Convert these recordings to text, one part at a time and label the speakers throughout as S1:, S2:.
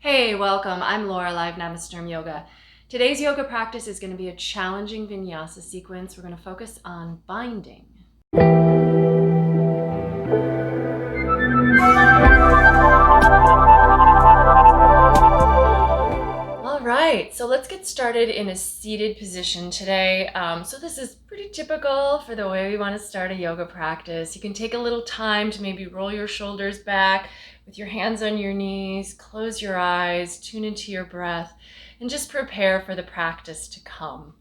S1: Hey, welcome. I'm Laura, live Namasturm Yoga. Today's yoga practice is going to be a challenging vinyasa sequence. We're going to focus on binding. All right, so let's get started in a seated position today. So this is pretty typical for the way we want to start a yoga practice. You can take a little time to maybe roll your shoulders back with your hands on your knees, close your eyes, tune into your breath, and just prepare for the practice to come.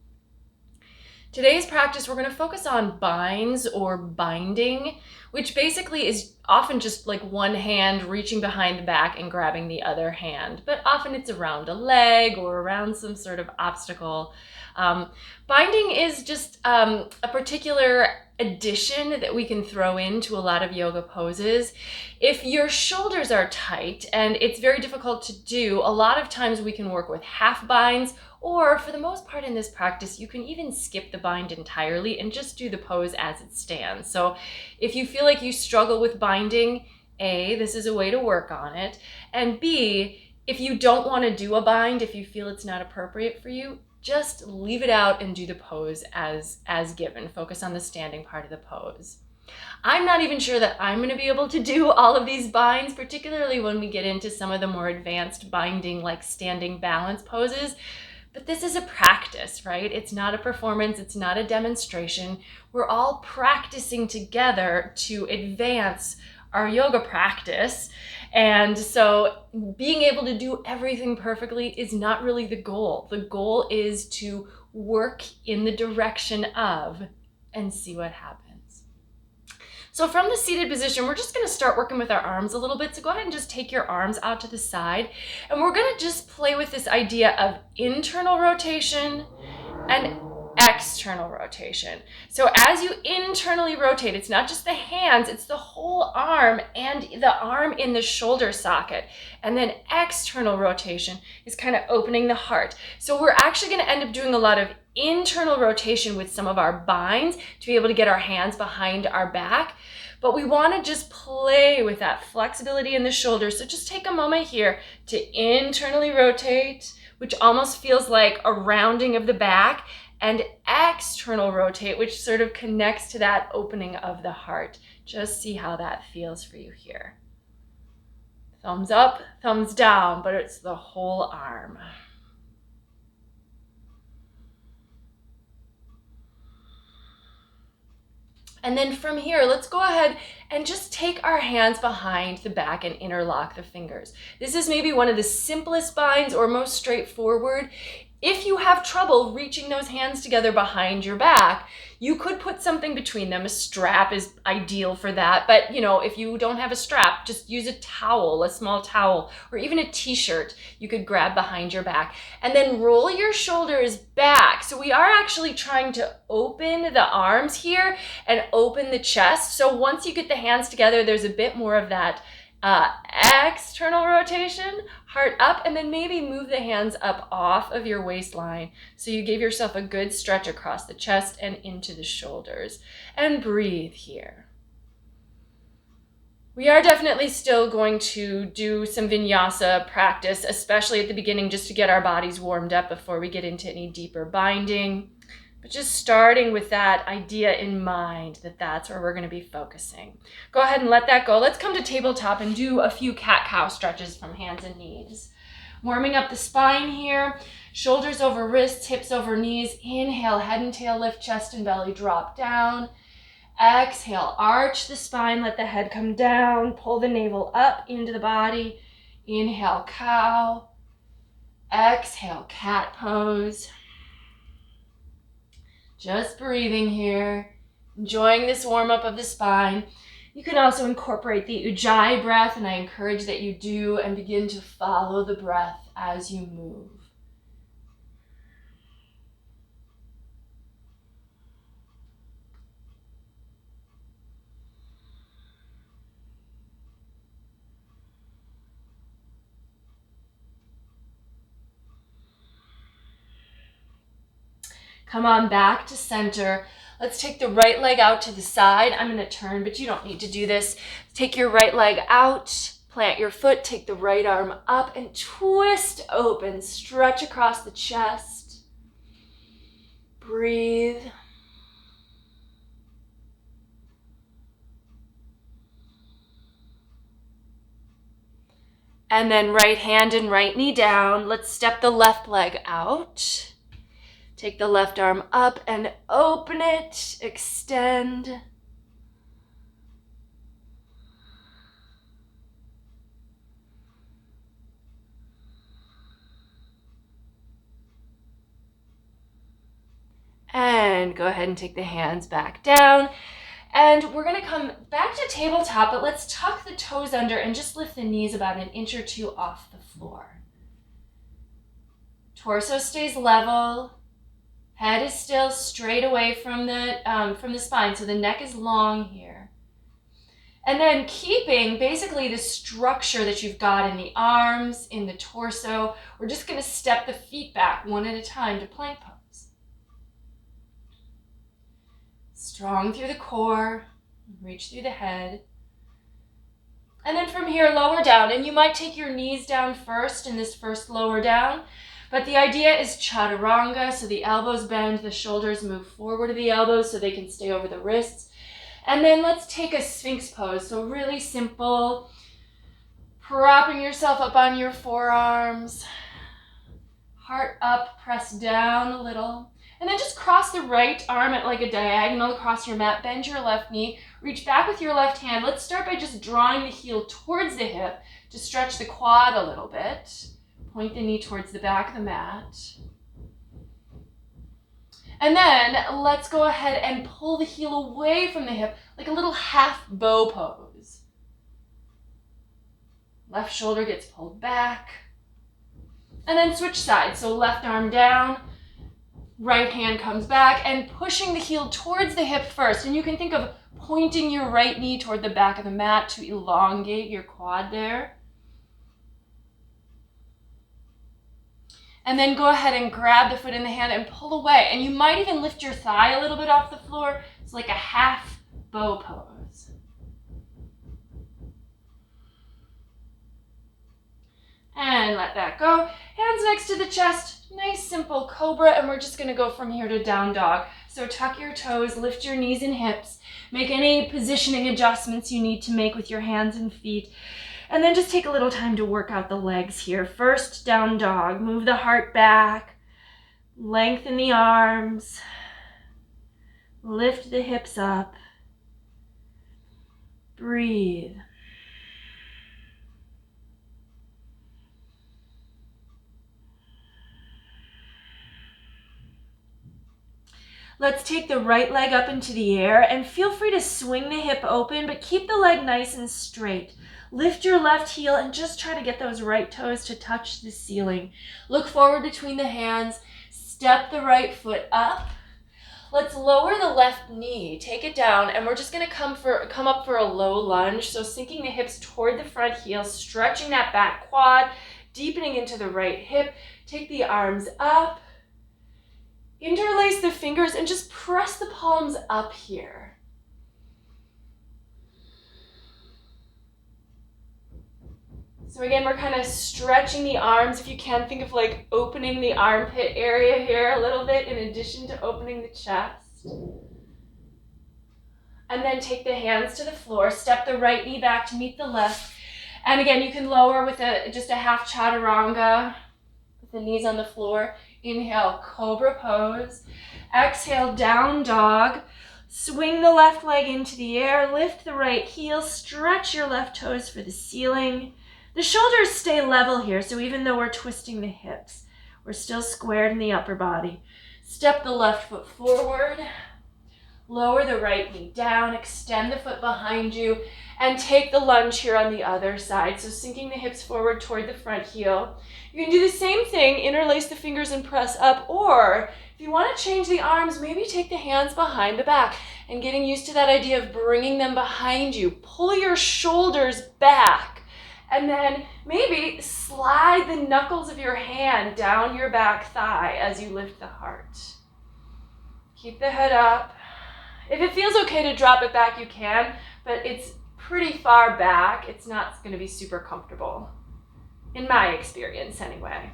S1: Today's practice, we're going to focus on binds or binding, which basically is often just like one hand reaching behind the back and grabbing the other hand, but often it's around a leg or around some sort of obstacle. Binding is just a particular addition that we can throw into a lot of yoga poses. If your shoulders are tight and it's very difficult to do, a lot of times we can work with half binds, or for the most part in this practice, you can even skip the bind entirely and just do the pose as it stands. So if you feel like you struggle with binding, A, this is a way to work on it. And B, if you don't want to do a bind, if you feel it's not appropriate for you, just leave it out and do the pose as given. Focus on the standing part of the pose. I'm not even sure that I'm going to be able to do all of these binds, particularly when we get into some of the more advanced binding like standing balance poses. But this is a practice, right? It's not a performance. It's not a demonstration. We're all practicing together to advance our yoga practice. And so being able to do everything perfectly is not really the goal. The goal is to work in the direction of and see what happens. So from the seated position, we're just going to start working with our arms a little bit. So go ahead and just take your arms out to the side. And we're going to just play with this idea of internal rotation and external rotation. So as you internally rotate, it's not just the hands, it's the whole arm and the arm in the shoulder socket. And then external rotation is kind of opening the heart. So we're actually going to end up doing a lot of internal rotation with some of our binds to be able to get our hands behind our back. But we want to just play with that flexibility in the shoulders. So just take a moment here to internally rotate, which almost feels like a rounding of the back, and external rotate, which sort of connects to that opening of the heart. Just see how that feels for you here. Thumbs up, thumbs down, but it's the whole arm. And then from here, let's go ahead and just take our hands behind the back and interlock the fingers. This is maybe one of the simplest binds or most straightforward. If you have trouble reaching those hands together behind your back, you could put something between them. A strap is ideal for that. But if you don't have a strap, just use a towel, a small towel, or even a t-shirt you could grab behind your back. And then roll your shoulders back. So we are actually trying to open the arms here and open the chest. So once you get the hands together, there's a bit more of that external rotation, heart up, and then maybe move the hands up off of your waistline. So you give yourself a good stretch across the chest and into the shoulders. And breathe here. We are definitely still going to do some vinyasa practice, especially at the beginning, just to get our bodies warmed up before we get into any deeper binding. But just starting with that idea in mind that that's where we're going to be focusing. Go ahead and let that go. Let's come to tabletop and do a few cat-cow stretches from hands and knees. Warming up the spine here. Shoulders over wrists, hips over knees. Inhale, head and tail lift, chest and belly drop down. Exhale, arch the spine, let the head come down. Pull the navel up into the body. Inhale, cow. Exhale, cat pose. Just breathing here, enjoying this warm up of the spine. You can also incorporate the Ujjayi breath, and I encourage that you do, and begin to follow the breath as you move. Come on back to center. Let's take the right leg out to the side. I'm going to turn, but you don't need to do this. Take your right leg out, Plant your foot, take the right arm up and twist open. Stretch across the chest. Breathe. And then right hand and right knee down. Let's step the left leg out. Take the left arm up and open it. Extend. And go ahead and take the hands back down. And we're gonna come back to tabletop, but let's tuck the toes under and just lift the knees about an inch or two off the floor. Torso stays level. Head is still straight away from the spine, so the neck is long here. And then keeping basically the structure that you've got in the arms, in the torso, we're just gonna step the feet back one at a time to plank pose. Strong through the core, reach through the head. And then from here, lower down. And you might take your knees down first in this first lower down. But the idea is chaturanga, so the elbows bend, the shoulders move forward to the elbows so they can stay over the wrists. And then let's take a sphinx pose. So really simple, propping yourself up on your forearms. Heart up, press down a little. And then just cross the right arm at like a diagonal across your mat. Bend your left knee. Reach back with your left hand. Let's start by just drawing the heel towards the hip to stretch the quad a little bit. Point the knee towards the back of the mat. And then let's go ahead and pull the heel away from the hip like a little half bow pose. Left shoulder gets pulled back. And then switch sides. So left arm down. Right hand comes back and pushing the heel towards the hip first. And you can think of pointing your right knee toward the back of the mat to elongate your quad there. And then go ahead and grab the foot in the hand and pull away. And you might even lift your thigh a little bit off the floor. It's like a half bow pose. And let that go. Hands next to the chest. Nice simple cobra, and we're just gonna go from here to down dog. So tuck your toes, lift your knees and hips, make any positioning adjustments you need to make with your hands and feet, and then just take a little time to work out the legs here. First, down dog, move the heart back, lengthen the arms, lift the hips up, breathe. Let's take the right leg up into the air and feel free to swing the hip open, but keep the leg nice and straight. Lift your left heel and just try to get those right toes to touch the ceiling. Look forward between the hands. Step the right foot up. Let's lower the left knee, take it down, and we're just gonna come up for a low lunge. So sinking the hips toward the front heel, stretching that back quad, deepening into the right hip. Take the arms up. Interlace the fingers and just press the palms up here. So again, we're kind of stretching the arms. If you can, think of like opening the armpit area here a little bit in addition to opening the chest. And then take the hands to the floor. Step the right knee back to meet the left. And again, you can lower with just a half chaturanga with the knees on the floor. Inhale, cobra pose. Exhale, down dog. Swing the left leg into the air. Lift the right heel. Stretch your left toes for the ceiling. The shoulders stay level here, so even though we're twisting the hips, we're still squared in the upper body. Step the left foot forward. Lower the right knee down. Extend the foot behind you. And take the lunge here on the other side. So sinking the hips forward toward the front heel. You can do the same thing, interlace the fingers and press up, or if you want to change the arms, maybe take the hands behind the back and getting used to that idea of bringing them behind you. Pull your shoulders back and then maybe slide the knuckles of your hand down your back thigh as you lift the heart. Keep the head up. If it feels okay to drop it back, you can, but it's pretty far back, it's not going to be super comfortable, in my experience anyway.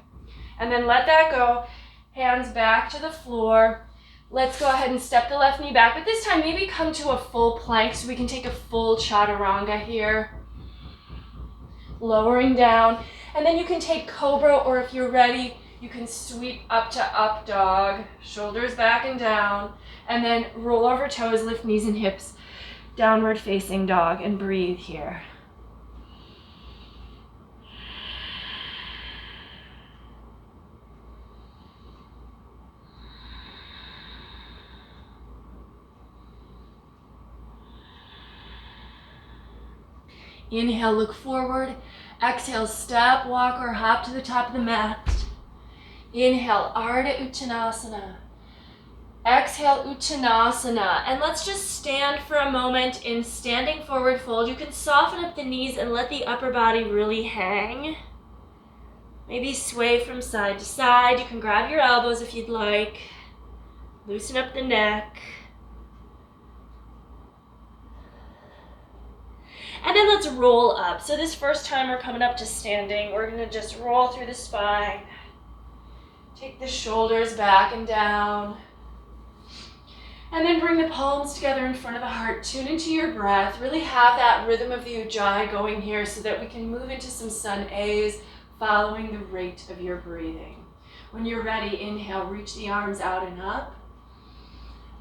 S1: And then let that go, hands back to the floor. Let's go ahead and step the left knee back, but this time maybe come to a full plank so we can take a full chaturanga here. Lowering down, and then you can take cobra, or if you're ready, you can sweep up to up dog, shoulders back and down, and then roll over toes, lift knees and hips, downward facing dog, and breathe here. Inhale, look forward. Exhale, step, walk, or hop to the top of the mat. Inhale, Ardha Uttanasana. Exhale, Uttanasana. And let's just stand for a moment in standing forward fold. You can soften up the knees and let the upper body really hang. Maybe sway from side to side. You can grab your elbows if you'd like. Loosen up the neck. And then let's roll up. So this first time we're coming up to standing, we're going to just roll through the spine. Take the shoulders back and down. And then bring the palms together in front of the heart. Tune into your breath. Really have that rhythm of the Ujjayi going here so that we can move into some Sun A's following the rate of your breathing. When you're ready, inhale, reach the arms out and up.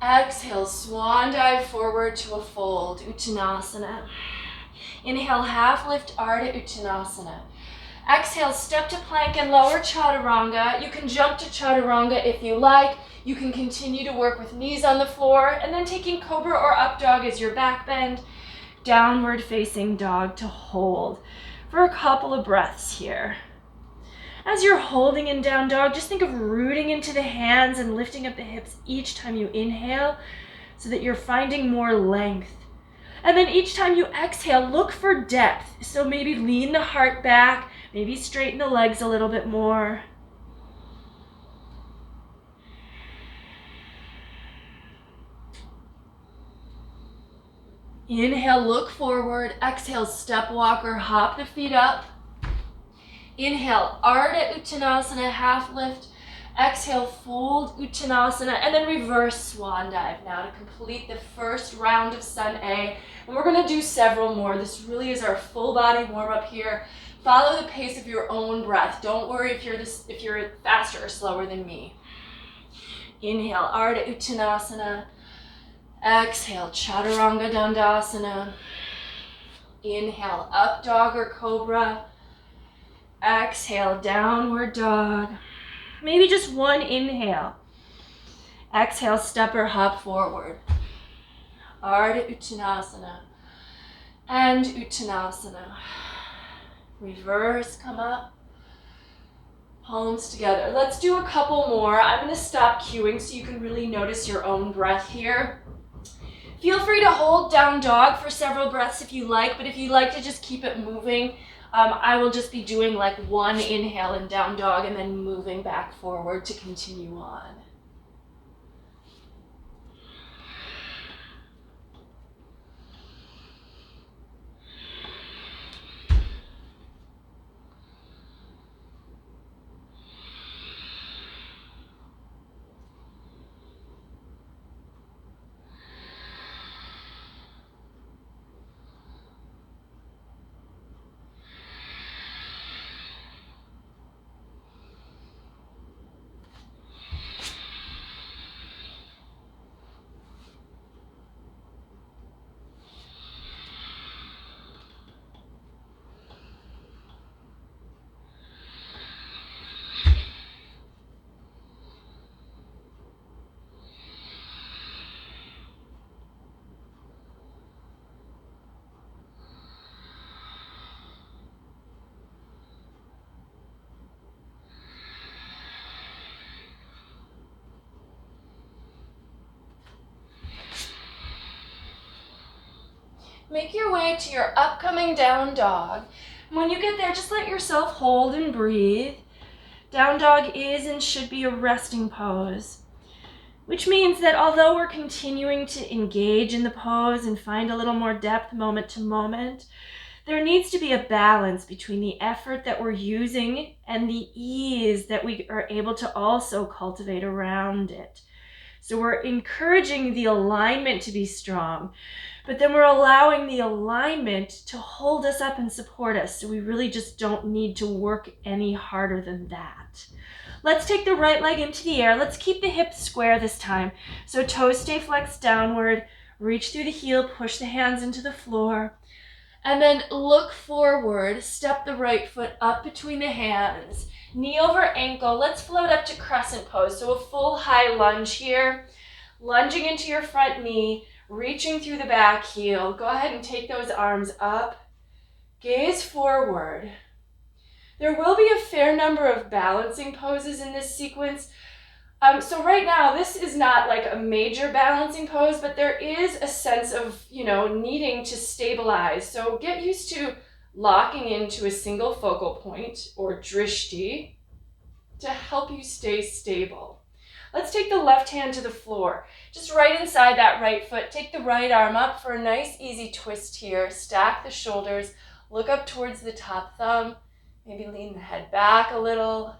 S1: Exhale, swan dive forward to a fold, Uttanasana. Inhale, half lift, Ardha Uttanasana. Exhale, step to plank and lower chaturanga. You can jump to chaturanga if you like. You can continue to work with knees on the floor, and then taking cobra or up dog as your back bend. Downward facing dog to hold for a couple of breaths here. As you're holding in down dog, just think of rooting into the hands and lifting up the hips each time you inhale so that you're finding more length. And then each time you exhale, look for depth. So maybe lean the heart back, maybe straighten the legs a little bit more. Inhale, look forward. Exhale, step, walk, or hop the feet up. Inhale, Ardha Uttanasana, half lift. Exhale, fold Uttanasana, and then reverse swan dive now to complete the first round of Sun A. And we're going to do several more. This really is our full body warm up here. Follow the pace of your own breath. Don't worry if you're faster or slower than me. Inhale, Ardha Uttanasana. Exhale, Chaturanga Dandasana. Inhale, up dog or cobra. Exhale, downward dog. Maybe just one inhale. Exhale, step or hop forward. Ardha Uttanasana and Uttanasana. Reverse, come up. Palms together. Let's do a couple more. I'm going to stop cueing so you can really notice your own breath here. Feel free to hold down dog for several breaths if you like, but if you like to just keep it moving, I will just be doing like one inhale in down dog and then moving back forward to continue on. Make your way to your upcoming down dog. When you get there, just let yourself hold and breathe. Down dog is and should be a resting pose. which means that although we're continuing to engage in the pose and find a little more depth moment to moment, there needs to be a balance between the effort that we're using and the ease that we are able to also cultivate around it. So we're encouraging the alignment to be strong, but then we're allowing the alignment to hold us up and support us. So we really just don't need to work any harder than that. Let's take the right leg into the air. Let's keep the hips square this time. So toes stay flexed downward, reach through the heel, push the hands into the floor, and then look forward, step the right foot up between the hands, knee over ankle. Let's float up to crescent pose. So a full high lunge here, lunging into your front knee, reaching through the back heel. Go ahead and take those arms up, gaze forward. There will be a fair number of balancing poses in this sequence. So right now, this is not like a major balancing pose, but there is a sense of, needing to stabilize. So get used to locking into a single focal point or drishti to help you stay stable. Let's take the left hand to the floor, just right inside that right foot. Take the right arm up for a nice easy twist here. Stack the shoulders, look up towards the top thumb. Maybe lean the head back a little.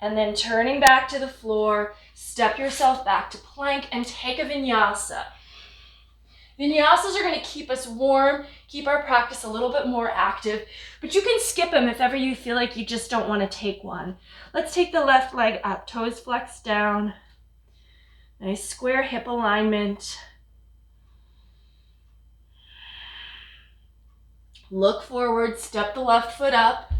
S1: And then turning back to the floor, step yourself back to plank and take a vinyasa. Vinyasas are going to keep us warm, keep our practice a little bit more active, but you can skip them if ever you feel like you just don't want to take one. Let's take the left leg up, toes flexed down. Nice square hip alignment. Look forward, step the left foot up,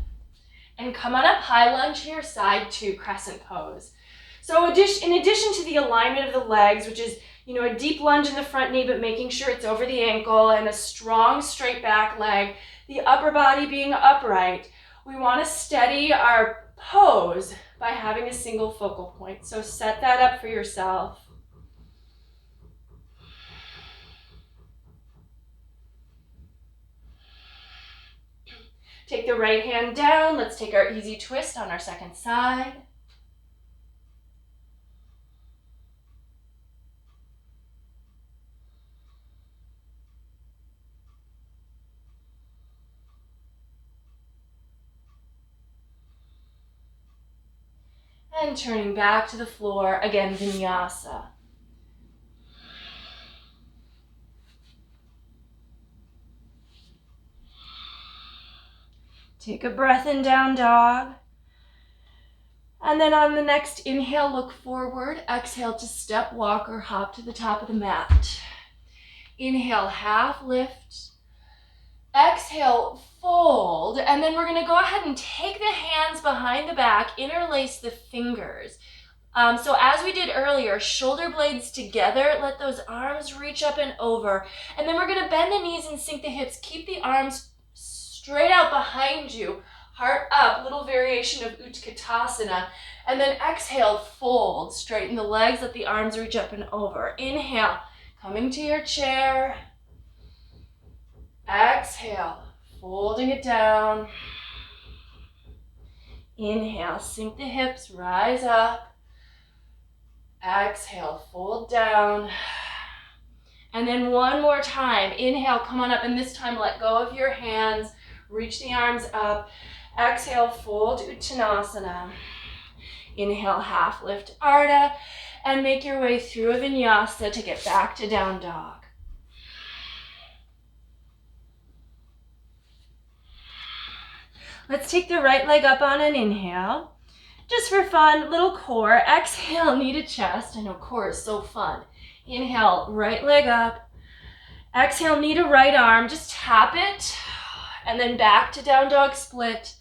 S1: and come on up, high lunge here, side to crescent pose. So in addition to the alignment of the legs, which is, a deep lunge in the front knee, but making sure it's over the ankle, and a strong straight back leg, the upper body being upright, we want to steady our pose by having a single focal point. So set that up for yourself. Take the right hand down. Let's take our easy twist on our second side. And turning back to the floor, again, vinyasa. Take a breath in, down dog. And then on the next inhale, look forward. Exhale to step, walk, or hop to the top of the mat. Inhale, half lift. Exhale, fold. And then we're going to go ahead and take the hands behind the back, interlace the fingers. So as we did earlier, shoulder blades together, let those arms reach up and over. And then we're going to bend the knees and sink the hips. Keep the arms straight out behind you, heart up, little variation of Utkatasana. And then exhale, fold, straighten the legs, let the arms reach up and over. Inhale, coming to your chair. Exhale, folding it down. Inhale, sink the hips, rise up. Exhale, fold down. And then one more time. Inhale, come on up, and this time let go of your hands. Reach the arms up. Exhale, fold Uttanasana. Inhale, half lift Ardha, and make your way through a vinyasa to get back to down dog. Let's take the right leg up on an inhale. Just for fun, little core. Exhale, knee to chest. I know core is so fun. Inhale, right leg up. Exhale, knee to right arm. Just tap it. And then back to down dog split.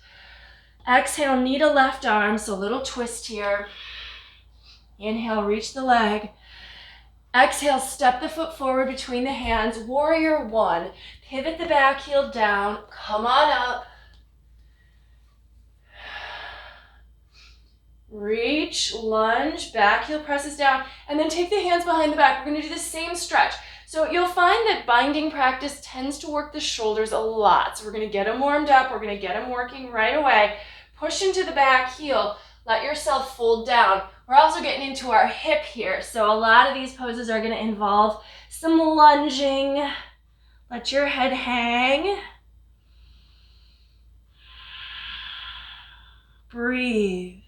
S1: Exhale, knee to left arm, so little twist here. Inhale, reach the leg. Exhale, step the foot forward between the hands. Warrior one. Pivot the back heel down. Come on up. Reach, lunge, back heel presses down, and then take the hands behind the back. We're going to do the same stretch. So you'll find that binding practice tends to work the shoulders a lot. So we're going to get them warmed up. We're going to get them working right away. Push into the back heel. Let yourself fold down. We're also getting into our hip here. So a lot of these poses are going to involve some lunging. Let your head hang. Breathe.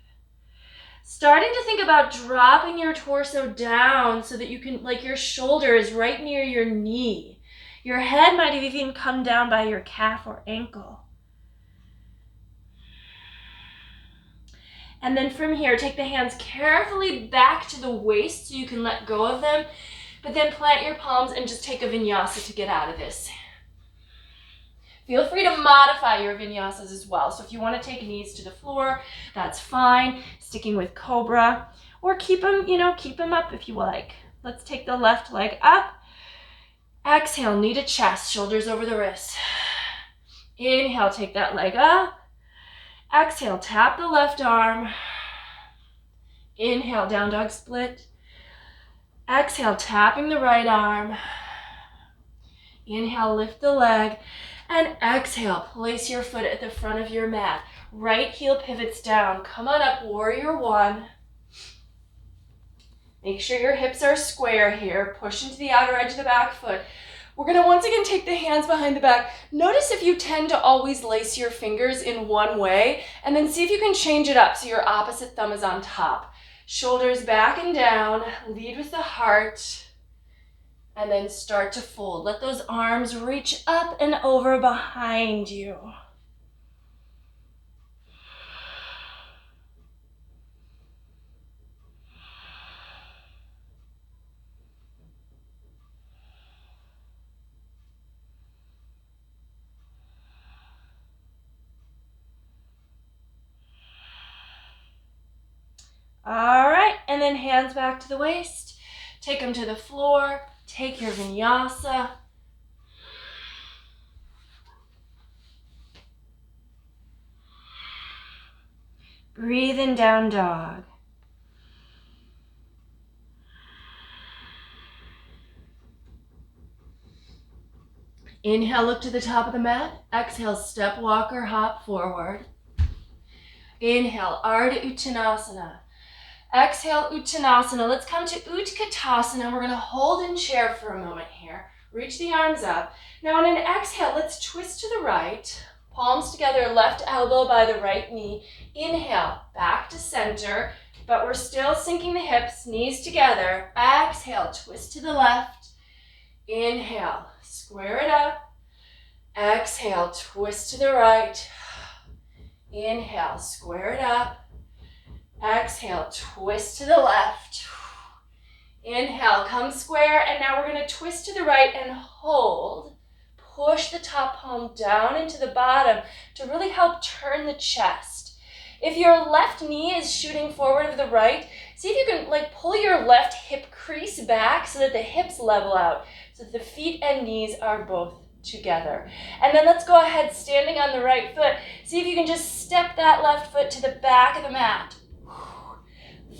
S1: Starting to think about dropping your torso down so that you can, like your shoulder is right near your knee. Your head might have even come down by your calf or ankle. And then from here, take the hands carefully back to the waist so you can let go of them, but then plant your palms and just take a vinyasa to get out of this. Feel free to modify your vinyasas as well. So if you want to take knees to the floor, that's fine. Sticking with cobra, or keep them up if you like. Let's take the left leg up. Exhale, knee to chest, shoulders over the wrists. Inhale, take that leg up. Exhale, tap the left arm. Inhale, down dog split. Exhale, tapping the right arm. Inhale, lift the leg. And exhale, place your foot at the front of your mat. Right heel pivots down. Come on up, warrior one. Make sure your hips are square here. Push into the outer edge of the back foot. We're going to once again take the hands behind the back. Notice if you tend to always lace your fingers in one way, and then see if you can change it up so your opposite thumb is on top. Shoulders back and down. Lead with the heart. And then start to fold. Let those arms reach up and over behind you. All right, and then hands back to the waist. Take them to the floor. Take your vinyasa. Breathe in, down dog. Inhale, look to the top of the mat. Exhale, step, walk, or hop forward. Inhale, Ardha Uttanasana. Exhale, Uttanasana. Let's come to Utkatasana. We're going to hold in chair for a moment here. Reach the arms up. Now on an exhale, let's twist to the right. Palms together, left elbow by the right knee. Inhale, back to center, but we're still sinking the hips, knees together. Exhale, twist to the left. Inhale, square it up. Exhale, twist to the right. Inhale, square it up. Exhale, twist to the left. Inhale, come square, and now we're going to twist to the right and hold. Push the top palm down into the bottom to really help turn the chest. If your left knee is shooting forward of the right, see if you can pull your left hip crease back so that the hips level out, so that the feet and knees are both together. And then let's go ahead, standing on the right foot. See if you can just step that left foot to the back of the mat.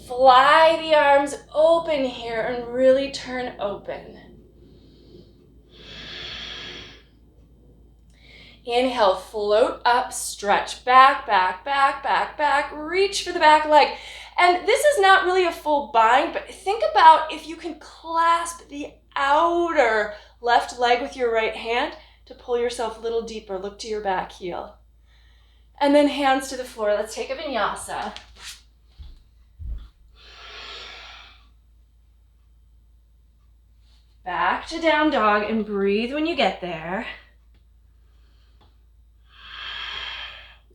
S1: Fly the arms open here and really turn open. Inhale, float up, stretch, back, back, back, back, back, reach for the back leg. And this is not really a full bind, but think about if you can clasp the outer left leg with your right hand to pull yourself a little deeper. Look to your back heel. And then hands to the floor. Let's take a vinyasa. Back to down dog and breathe when you get there.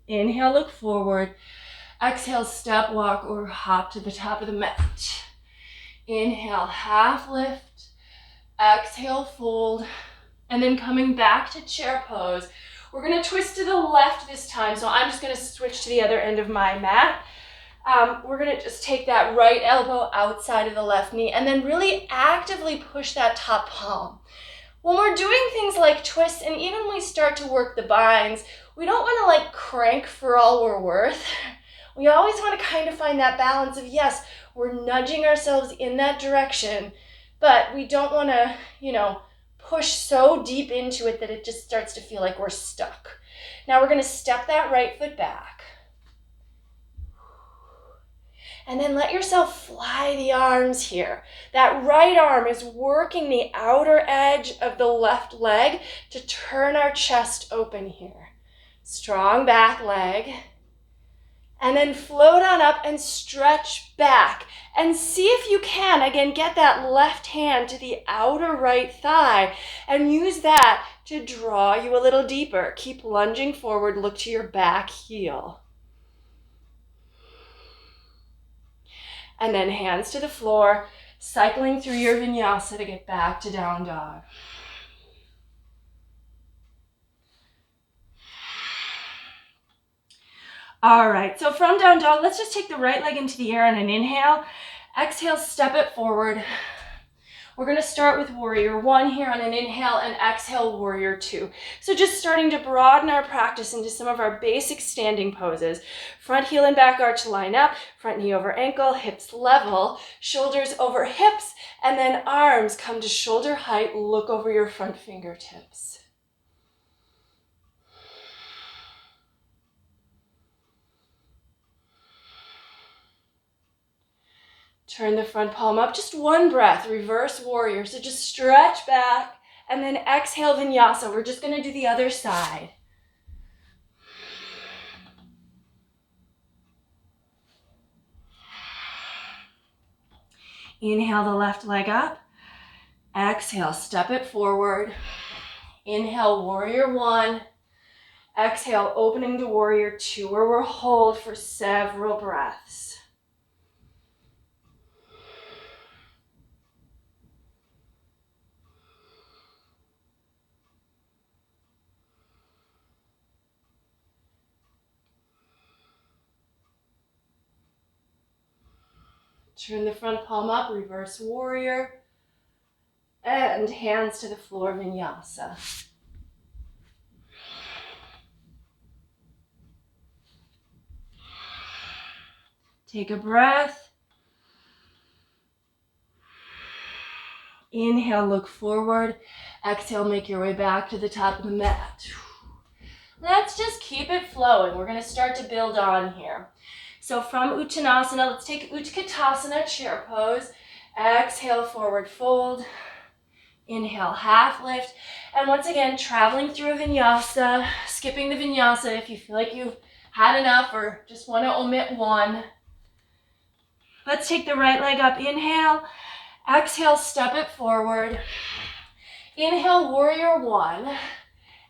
S1: Inhale, look forward. Exhale, step, walk, or hop to the top of the mat. Inhale, half lift. Exhale, fold. And then coming back to chair pose. We're going to twist to the left this time, so I'm just going to switch to the other end of my mat. We're going to just take that right elbow outside of the left knee and then really actively push that top palm. When we're doing things like twists, and even when we start to work the binds, we don't want to crank for all we're worth. We always want to kind of find that balance of, yes, we're nudging ourselves in that direction, but we don't want to, push so deep into it that it just starts to feel like we're stuck. Now we're going to step that right foot back. And then let yourself fly the arms here. That right arm is working the outer edge of the left leg to turn our chest open here. Strong back leg. And then float on up and stretch back. And see if you can, again, get that left hand to the outer right thigh and use that to draw you a little deeper. Keep lunging forward, look to your back heel. And then hands to the floor, cycling through your vinyasa to get back to down dog. All right, so from down dog, let's just take the right leg into the air on an inhale. Exhale, step it forward. We're gonna start with warrior one here on an inhale and exhale warrior two. So just starting to broaden our practice into some of our basic standing poses. Front heel and back arch line up, front knee over ankle, hips level, shoulders over hips, and then arms come to shoulder height, look over your front fingertips. Turn the front palm up, just one breath, reverse warrior. So just stretch back and then exhale vinyasa. We're just gonna do the other side. Inhale the left leg up. Exhale, step it forward. Inhale, warrior one. Exhale, opening to warrior two, where we'll hold for several breaths. Turn the front palm up, reverse warrior, and hands to the floor, vinyasa. Take a breath. Inhale, look forward. Exhale, make your way back to the top of the mat. Let's just keep it flowing. We're going to start to build on here. So from Uttanasana, let's take Utkatasana, chair pose. Exhale, forward fold. Inhale, half lift. And once again, traveling through a vinyasa, skipping the vinyasa if you feel like you've had enough or just want to omit one. Let's take the right leg up. Inhale. Exhale, step it forward. Inhale, warrior one.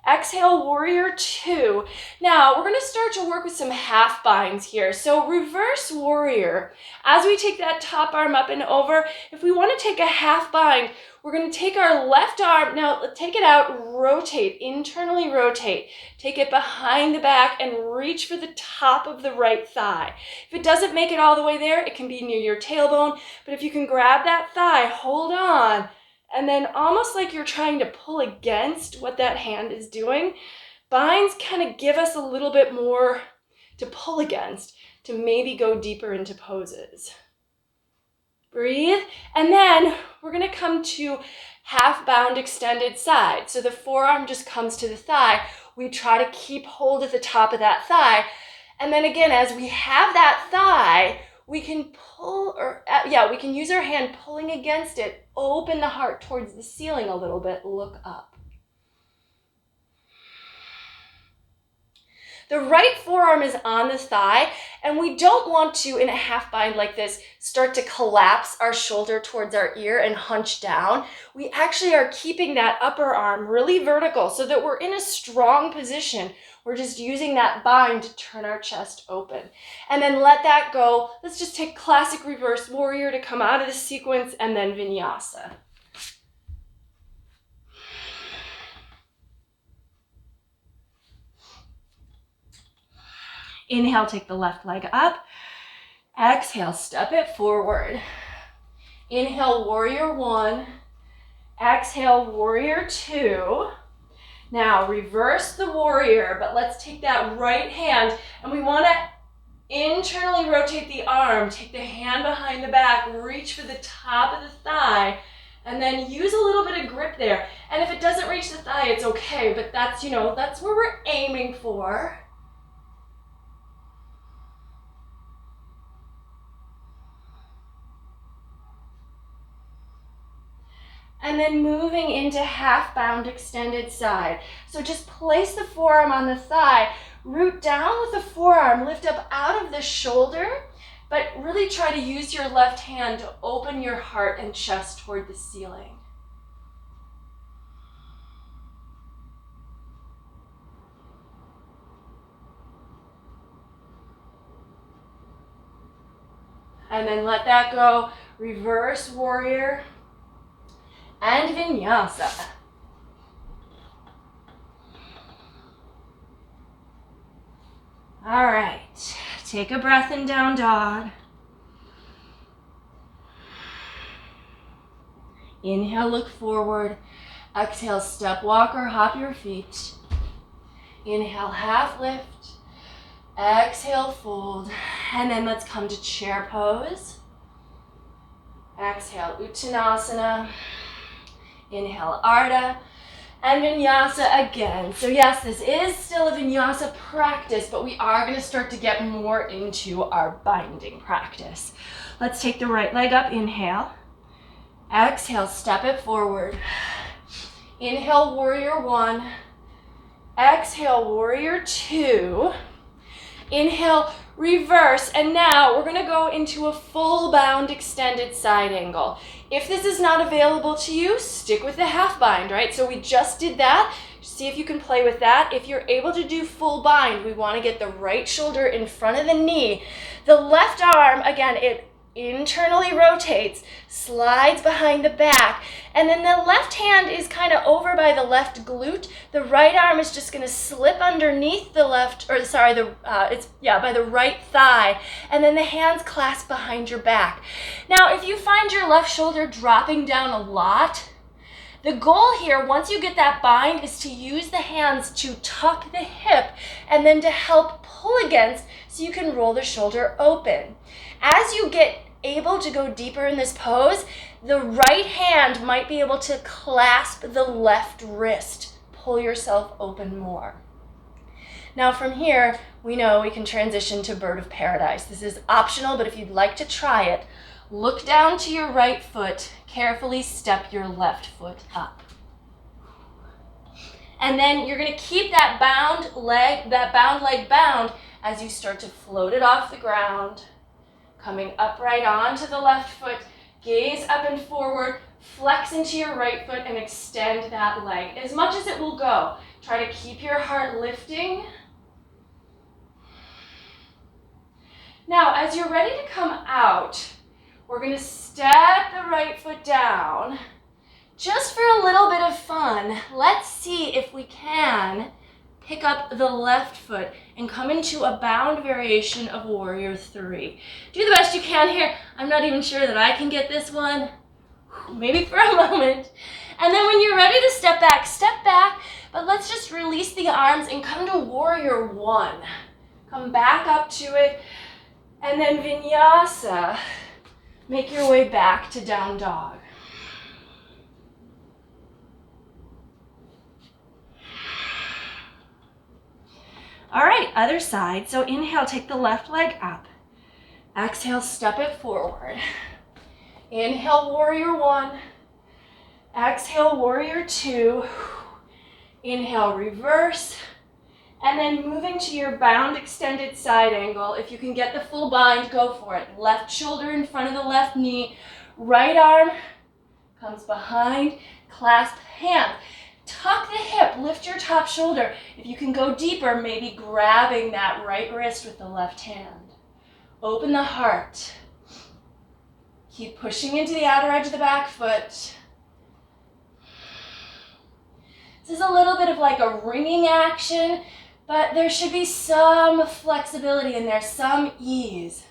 S1: Exhale, warrior two. Now, we're going to start to work with some half binds here. So reverse warrior. As we take that top arm up and over, if we want to take a half bind, we're going to take our left arm, now take it out, rotate, internally rotate. Take it behind the back and reach for the top of the right thigh. If it doesn't make it all the way there, it can be near your tailbone, but if you can grab that thigh, hold on, and then almost like you're trying to pull against what that hand is doing, binds kind of give us a little bit more to pull against, to maybe go deeper into poses. Breathe, and then we're gonna come to half bound extended side. So the forearm just comes to the thigh. We try to keep hold at the top of that thigh. And then again, as we have that thigh, we can pull, we can use our hand pulling against it, open the heart towards the ceiling a little bit, look up. The right forearm is on the thigh, and we don't want to, in a half bind like this, start to collapse our shoulder towards our ear and hunch down. We actually are keeping that upper arm really vertical so that we're in a strong position. We're just using that bind to turn our chest open. And then let that go. Let's just take classic reverse warrior to come out of the sequence, and then vinyasa. Inhale, take the left leg up. Exhale, step it forward. Inhale, warrior one. Exhale, warrior two. Now reverse the warrior, but let's take that right hand, and we want to internally rotate the arm. Take the hand behind the back, reach for the top of the thigh, and then use a little bit of grip there. And if it doesn't reach the thigh, it's okay, but that's where we're aiming for. And then moving into half bound extended side. So just place the forearm on the thigh, root down with the forearm, lift up out of the shoulder, but really try to use your left hand to open your heart and chest toward the ceiling. And then let that go. Reverse warrior and vinyasa. All right, take a breath in down dog. Inhale, look forward. Exhale, step, walk, or hop your feet. Inhale, half lift. Exhale, fold. And then let's come to chair pose. Exhale, Uttanasana. Inhale, Ardha. And vinyasa again. So yes, this is still a vinyasa practice, but we are going to start to get more into our binding practice. Let's take the right leg up. Inhale. Exhale, step it forward. Inhale, warrior one. Exhale, warrior two. Inhale, reverse, and now we're going to go into a full bound extended side angle. If this is not available to you, stick with the half bind, right? So we just did that. See if you can play with that. If you're able to do full bind, we want to get the right shoulder in front of the knee. The left arm, again, it internally rotates, slides behind the back, and then the left hand is kind of over by the left glute. The right arm is just going to slip underneath the left, or sorry, by the right thigh, and then the hands clasp behind your back. Now, if you find your left shoulder dropping down a lot, the goal here, once you get that bind, is to use the hands to tuck the hip and then to help pull against so you can roll the shoulder open. As you get able to go deeper in this pose, the right hand might be able to clasp the left wrist. Pull yourself open more. Now from here, we know we can transition to bird of paradise. This is optional, but if you'd like to try it, look down to your right foot, carefully step your left foot up. And then you're going to keep that bound leg bound as you start to float it off the ground. Coming upright onto the left foot, gaze up and forward, flex into your right foot and extend that leg as much as it will go. Try to keep your heart lifting. Now, as you're ready to come out, we're going to step the right foot down. Just for a little bit of fun, let's see if we can pick up the left foot and come into a bound variation of warrior three. Do the best you can here. I'm not even sure that I can get this one. Maybe for a moment. And then when you're ready to step back, but let's just release the arms and come to warrior one. Come back up to it, and then vinyasa. Make your way back to down dog. All right, other side. So inhale, take the left leg up. Exhale, step it forward. Inhale, warrior one. Exhale, warrior two. Inhale, reverse. And then moving to your bound extended side angle. If you can get the full bind, go for it. Left shoulder in front of the left knee. Right arm comes behind, clasp hand. Tuck the hip, lift your top shoulder. If you can go deeper, maybe grabbing that right wrist with the left hand. Open the heart. Keep pushing into the outer edge of the back foot. This is a little bit of like a ringing action, but there should be some flexibility in there, some ease.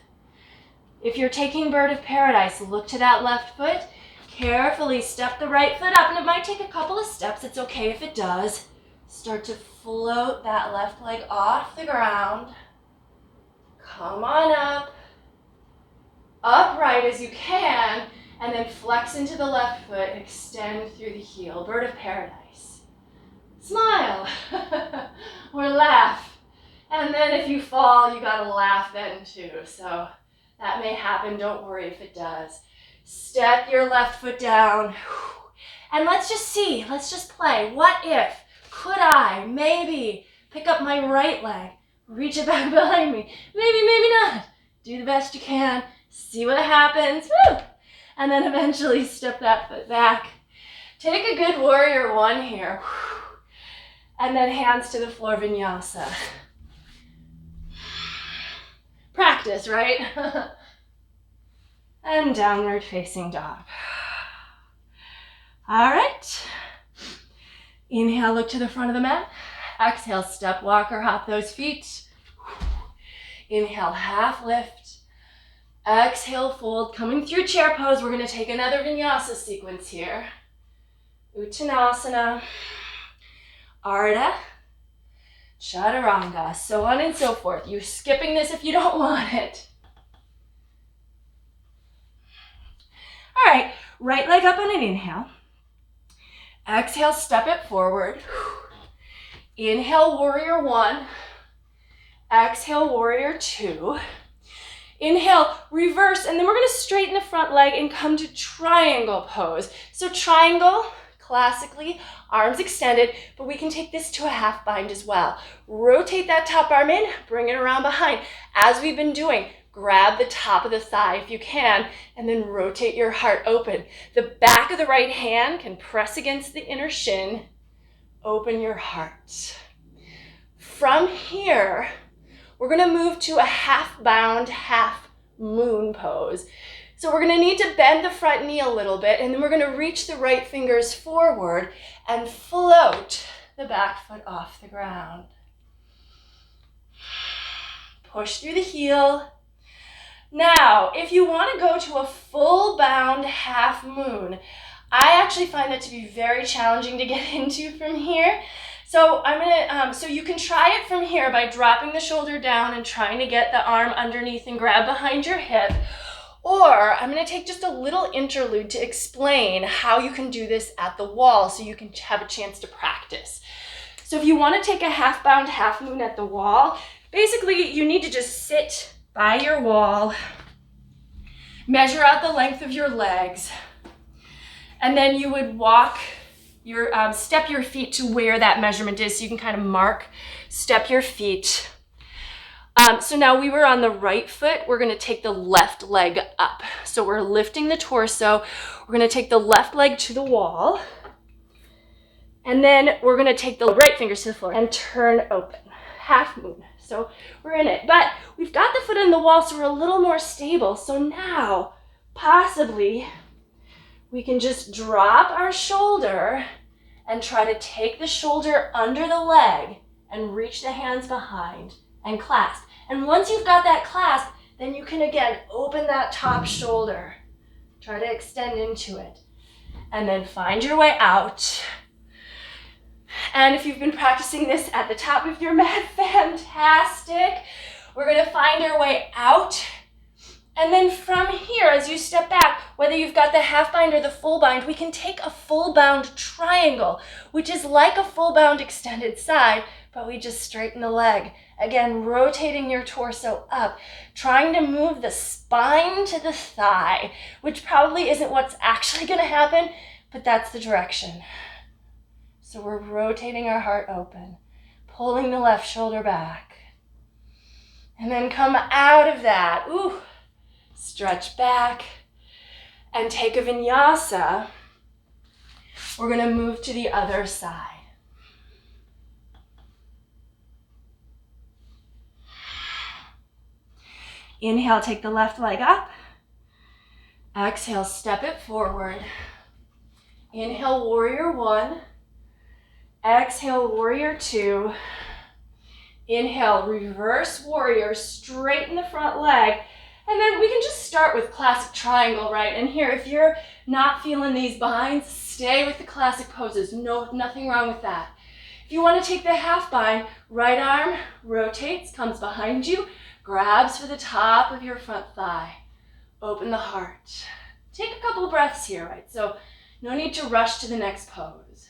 S1: If you're taking bird of paradise, look to that left foot. Carefully step the right foot up, and it might take a couple of steps. It's okay if it does. Start to float that left leg off the ground. Come on up. Upright as you can, and then flex into the left foot, extend through the heel. Bird of paradise. Smile or laugh. And then if you fall, you gotta laugh then too. So that may happen, don't worry if it does. Step your left foot down And let's just see, let's just play. What if, could I, maybe, pick up my right leg, reach it back behind me. Maybe, maybe not. Do the best you can, see what happens. Woo! And then eventually step that foot back. Take a good warrior one here. And then hands to the floor, vinyasa. Practice, right? And downward facing dog. All right. Inhale, look to the front of the mat. Exhale, step, walk, or hop those feet. Inhale, half lift. Exhale, fold. Coming through chair pose, we're going to take another vinyasa sequence here. Uttanasana, Ardha, Chaturanga, so on and so forth. You're skipping this if you don't want it. All right, right leg up on an inhale. Exhale, step it forward. Inhale, warrior one. Exhale, warrior two. Inhale, reverse, and then we're going to straighten the front leg and come to triangle pose. So triangle, classically, arms extended, but we can take this to a half bind as well. Rotate that top arm in, bring it around behind. As we've been doing, grab the top of the thigh if you can, and then rotate your heart open. The back of the right hand can press against the inner shin. Open your heart. From here, we're going to move to a half bound, half moon pose. So we're going to need to bend the front knee a little bit, and then we're going to reach the right fingers forward and float the back foot off the ground. Push through the heel. Now, if you want to go to a full bound half moon, I actually find that to be very challenging to get into from here. So so you can try it from here by dropping the shoulder down and trying to get the arm underneath and grab behind your hip. Or I'm going to take just a little interlude to explain how you can do this at the wall so you can have a chance to practice. So if you want to take a half bound half moon at the wall, basically you need to just sit by your wall, measure out the length of your legs, and then you would walk your, step your feet to where that measurement is so you can kind of mark, step your feet. So now we were on the right foot, we're going to take the left leg up. So we're lifting the torso, we're going to take the left leg to the wall, and then we're going to take the right fingers to the floor and turn open, half moon. So we're in it, but we've got the foot on the wall, so we're a little more stable. So now, possibly, we can just drop our shoulder and try to take the shoulder under the leg and reach the hands behind and clasp. And once you've got that clasp, then you can again open that top shoulder. Try to extend into it. And then find your way out. And if you've been practicing this at the top of your mat, fantastic. We're going to find our way out. And then from here, as you step back, whether you've got the half bind or the full bind, we can take a full bound triangle, which is like a full bound extended side, but we just straighten the leg. Again, rotating your torso up, trying to move the spine to the thigh, which probably isn't what's actually going to happen, but that's the direction. So we're rotating our heart open, pulling the left shoulder back, and then come out of that. Ooh. Stretch back and take a vinyasa. We're going to move to the other side. Inhale, take the left leg up. Exhale, step it forward. Inhale, warrior one. Exhale, warrior two. Inhale, reverse warrior, straighten the front leg. And then we can just start with classic triangle, right? And here, if you're not feeling these binds, stay with the classic poses. No, nothing wrong with that. If you want to take the half bind, right arm rotates, comes behind you, grabs for the top of your front thigh. Open the heart. Take a couple breaths here, right? So no need to rush to the next pose.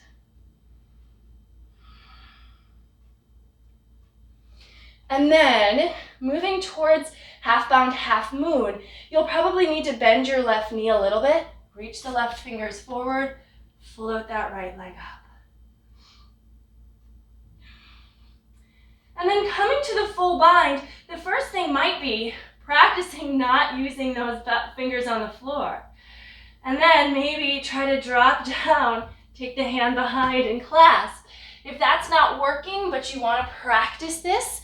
S1: And then moving towards half bound, half moon, you'll probably need to bend your left knee a little bit, reach the left fingers forward, Float that right leg up. And then coming to the full bind, the first thing might be practicing not using those fingers on the floor. And then maybe try to drop down, take the hand behind and clasp. If that's not working, but you want to practice this,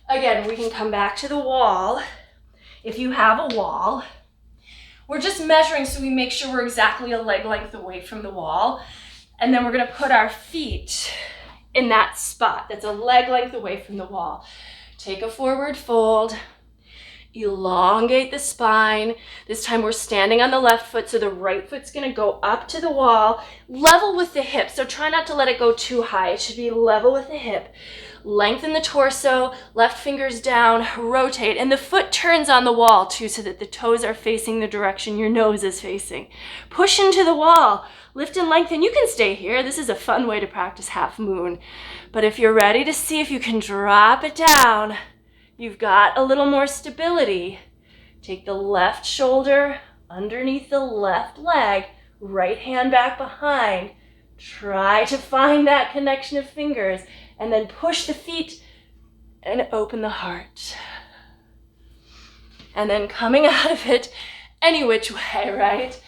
S1: again, we can come back to the wall. If you have a wall, we're just measuring so we make sure we're exactly a leg length away from the wall. And then we're going to put our feet in that spot that's a leg length away from the wall. Take a forward fold. Elongate the spine. This time we're standing on the left foot, so the right foot's going to go up to the wall, level with the hip. So try not to let it go too high. It should be level with the hip. Lengthen the torso, left fingers down, rotate, and the foot turns on the wall too, so that the toes are facing the direction your nose is facing. Push into the wall, lift and lengthen. You can stay here. This is a fun way to practice half moon. But if you're ready to see if you can drop it down, you've got a little more stability. Take the left shoulder underneath the left leg, right hand back behind. Try to find that connection of fingers, and then push the feet and open the heart. And then coming out of it any which way, right?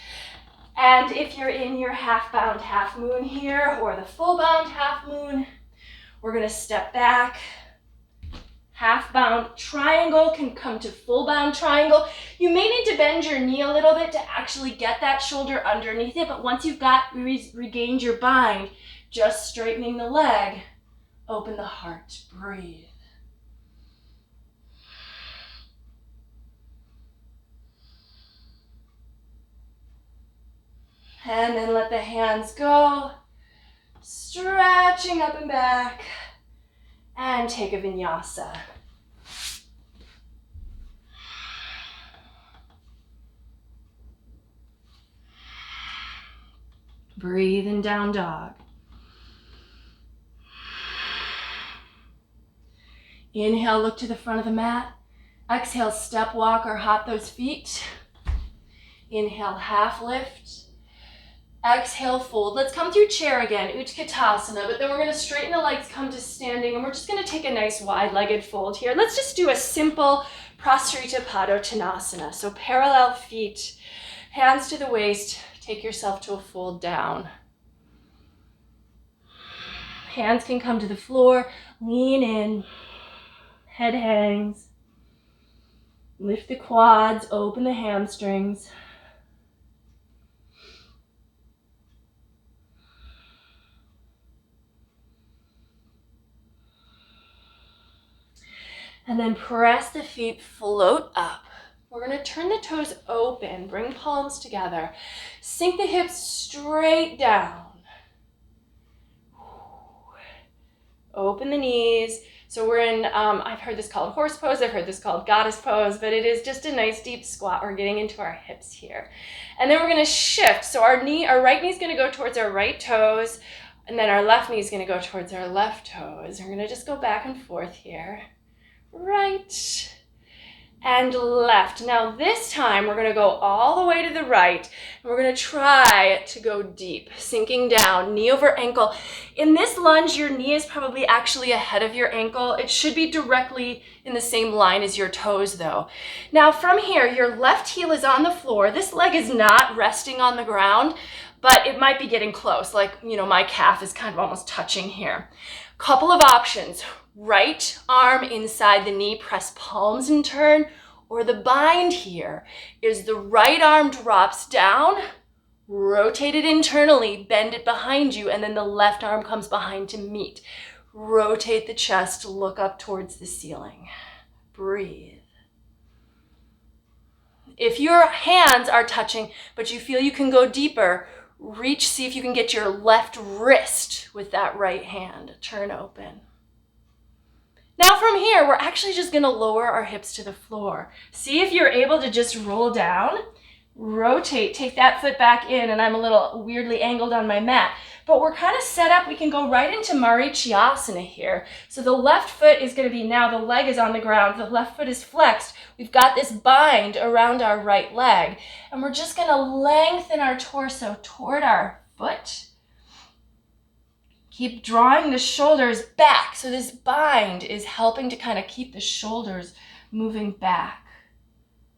S1: And if you're in your half bound half moon here, or the full bound half moon, we're gonna step back. Half bound triangle can come to full bound triangle. You may need to bend your knee a little bit to actually get that shoulder underneath it, but once you've got regained your bind, just straightening the leg, open the heart, breathe. And then let the hands go, stretching up and back, and take a vinyasa. Breathe in down dog. Inhale, look to the front of the mat. Exhale, step walk or hop those feet. Inhale, half lift. Exhale, fold. Let's come through chair again, Utkatasana, but then we're gonna straighten the legs, come to standing, and we're just gonna take a nice wide-legged fold here. Let's just do a simple Prasarita Padottanasana. So parallel feet, hands to the waist, take yourself to a fold down. Hands can come to the floor, lean in, head hangs. Lift the quads, open the hamstrings. And then press the feet, float up. We're going to turn the toes open, bring palms together. Sink the hips straight down. Open the knees. So we're in, I've heard this called horse pose, I've heard this called goddess pose, but it is just a nice deep squat. We're getting into our hips here. And then we're going to shift. So our right knee is going to go towards our right toes, and then our left knee is going to go towards our left toes. We're going to just go back and forth here. Right and left. Now this time we're going to go all the way to the right, and we're going to try to go deep, sinking down, knee over ankle. In this lunge, your knee is probably actually ahead of your ankle. It should be directly in the same line as your toes though. Now from here, your left heel is on the floor. This leg is not resting on the ground, but it might be getting close. Like, you know, my calf is kind of almost touching here. Couple of options. Right arm inside the knee, press palms and turn, or the bind here is the right arm drops down, rotate it internally, bend it behind you, and then the left arm comes behind to meet. Rotate the chest, look up towards the ceiling. Breathe. If your hands are touching, but you feel you can go deeper, reach, see if you can get your left wrist with that right hand. Turn open. Now from here, we're actually just going to lower our hips to the floor. See if you're able to just roll down, rotate, take that foot back in, and I'm a little weirdly angled on my mat. But we're kind of set up, we can go right into Marichyasana here. So the left foot is going to be, now the leg is on the ground, the left foot is flexed. We've got this bind around our right leg, and we're just going to lengthen our torso toward our foot, Keep drawing the shoulders back. So this bind is helping to kind of keep the shoulders moving back.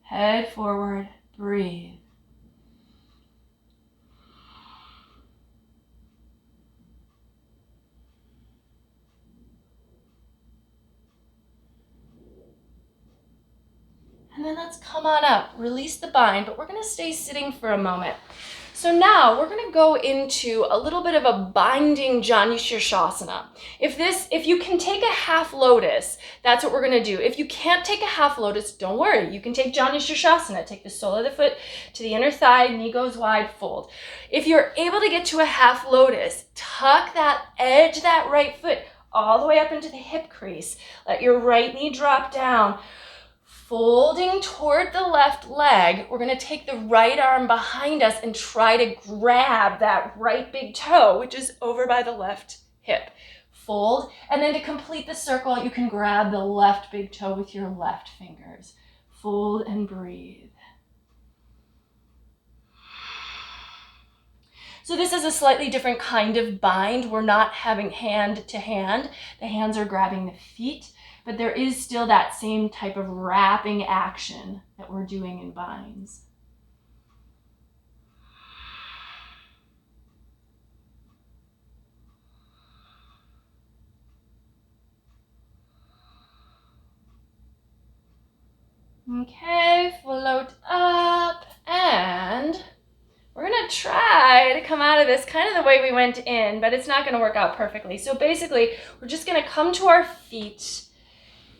S1: Head forward, breathe. And then let's come on up, release the bind, but we're gonna stay sitting for a moment. So now we're gonna go into a little bit of a binding Janu Shirshasana. If you can take a half lotus, that's what we're gonna do. If you can't take a half lotus, don't worry. You can take Janu Shirshasana. Take the sole of the foot to the inner thigh, knee goes wide, fold. If you're able to get to a half lotus, tuck that edge, that right foot, all the way up into the hip crease. Let your right knee drop down. Folding toward the left leg, we're gonna take the right arm behind us and try to grab that right big toe, which is over by the left hip. Fold, and then to complete the circle, you can grab the left big toe with your left fingers. Fold and breathe. So this is a slightly different kind of bind. We're not having hand to hand. The hands are grabbing the feet. But there is still that same type of wrapping action that we're doing in binds. Okay, float up, and we're gonna try to come out of this kind of the way we went in, but it's not gonna work out perfectly. So basically, we're just gonna come to our feet,